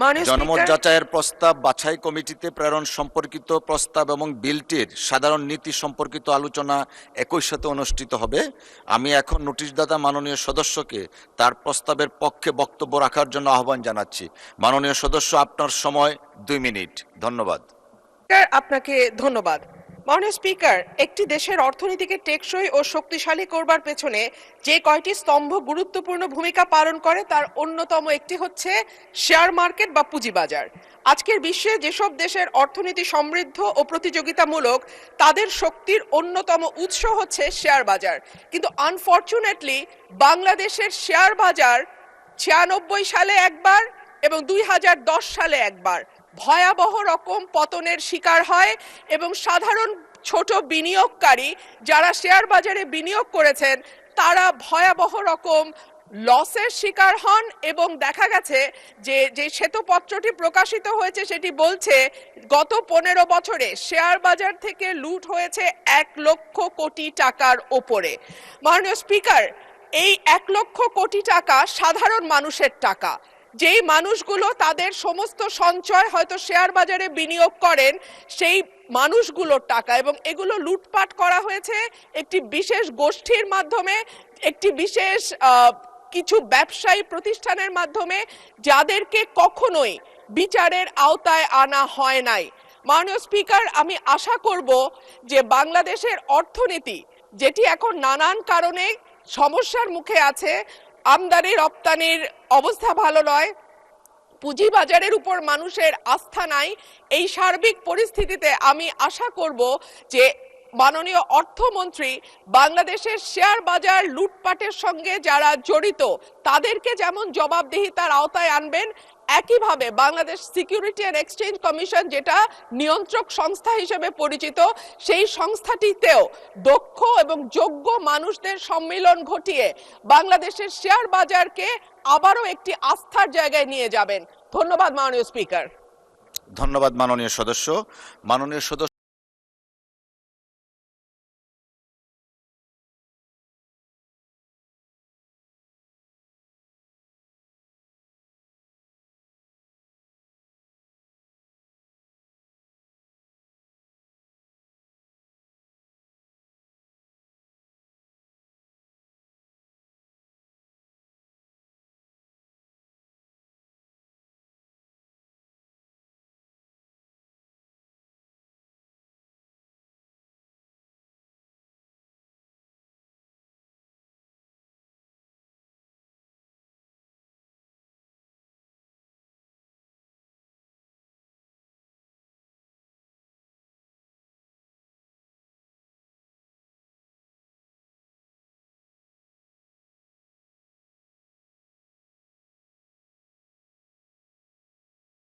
মাননীয় জনমত স্পিকার, যাচাইয়ের প্রস্তাব বাছাই কমিটিতে প্রেরণ সম্পর্কিত প্রস্তাব এবং বিলটির সাধারণ নীতি সম্পর্কিত আলোচনা একই সাথে অনুষ্ঠিত হবে। আমি এখন নোটিশদাতা মাননীয় সদস্যকে তার প্রস্তাবের পক্ষে বক্তব্য রাখার জন্য আহ্বান জানাচ্ছি। মাননীয় সদস্য, আপনার সময় 2 মিনিট। ধন্যবাদ। আপনাকে ধন্যবাদ। মাননীয় স্পিকার, একটি দেশের অর্থনীতিকে টেকসই ও শক্তিশালী করবার পেছনে যে কয়টি স্তম্ভ গুরুত্বপূর্ণ ভূমিকা পালন করে তার অন্যতম একটি হচ্ছে শেয়ার মার্কেট বা পুঁজিবাজার। আজকের বিশ্বে যেসব দেশের অর্থনীতি সমৃদ্ধ ও প্রতিযোগিতামূলক, তাদের শক্তির অন্যতম উৎস হচ্ছে শেয়ার বাজার। কিন্তু আনফরচুনেটলি বাংলাদেশের শেয়ার বাজার 96 সালে একবার এবং 2010 সালে একবার ভয়াবহ রকম পতনের শিকার হয় এবং সাধারণ ছোট বিনিয়োগকারী যারা শেয়ার বাজারে বিনিয়োগ করেছেন তারা ভয়াবহ রকম লসের শিকার হন। এবং দেখা গেছে যে শ্বেতপত্রটি প্রকাশিত হয়েছে সেটি বলছে গত 15 বছরে শেয়ার বাজার থেকে লুট হয়েছে 1 লক্ষ কোটি টাকার ওপরে। মাননীয় স্পিকার, এই 1 লক্ষ কোটি টাকা সাধারণ মানুষের টাকা, যেই মানুষগুলো তাদের সমস্ত সঞ্চয় হয়তো শেয়ার বাজারে বিনিয়োগ করেন, সেই মানুষগুলোর টাকা, এবং এগুলো লুটপাট করা হয়েছে একটি বিশেষ গোষ্ঠীর মাধ্যমে, একটি বিশেষ কিছু ব্যবসায়ী প্রতিষ্ঠানের মাধ্যমে, যাদেরকে কখনোই বিচারের আওতায় আনা হয় নাই। মাননীয় স্পিকার, আমি আশা করব যে বাংলাদেশের অর্থনীতি, যেটি এখন নানান কারণে সমস্যার মুখে আছে, আমদানি রপ্তানির অবস্থা ভালো নয়, পুঁজিবাজারের উপর মানুষের আস্থা নাই, এই সার্বিক পরিস্থিতিতে আমি আশা করব যে মাননীয় অর্থমন্ত্রী বাংলাদেশের শেয়ার বাজার লুটপাটের সঙ্গে যারা জড়িত তাদেরকে যেমন জবাবদিহিতার আওতায় আনবেন, একইভাবে Bangladesh security and exchange commission, যেটা নিয়ন্ত্রক সংস্থা হিসেবে পরিচিত, সেই সংস্থাটিতেও দক্ষ এবং যোগ্য মানুষদের সম্মিলন ঘটিয়ে বাংলাদেশের শেয়ার বাজারকে আবারও একটি আস্থার জায়গায় নিয়ে যাবেন। ধন্যবাদ মাননীয় স্পিকার। ধন্যবাদ মাননীয় সদস্য। মাননীয় সদস্য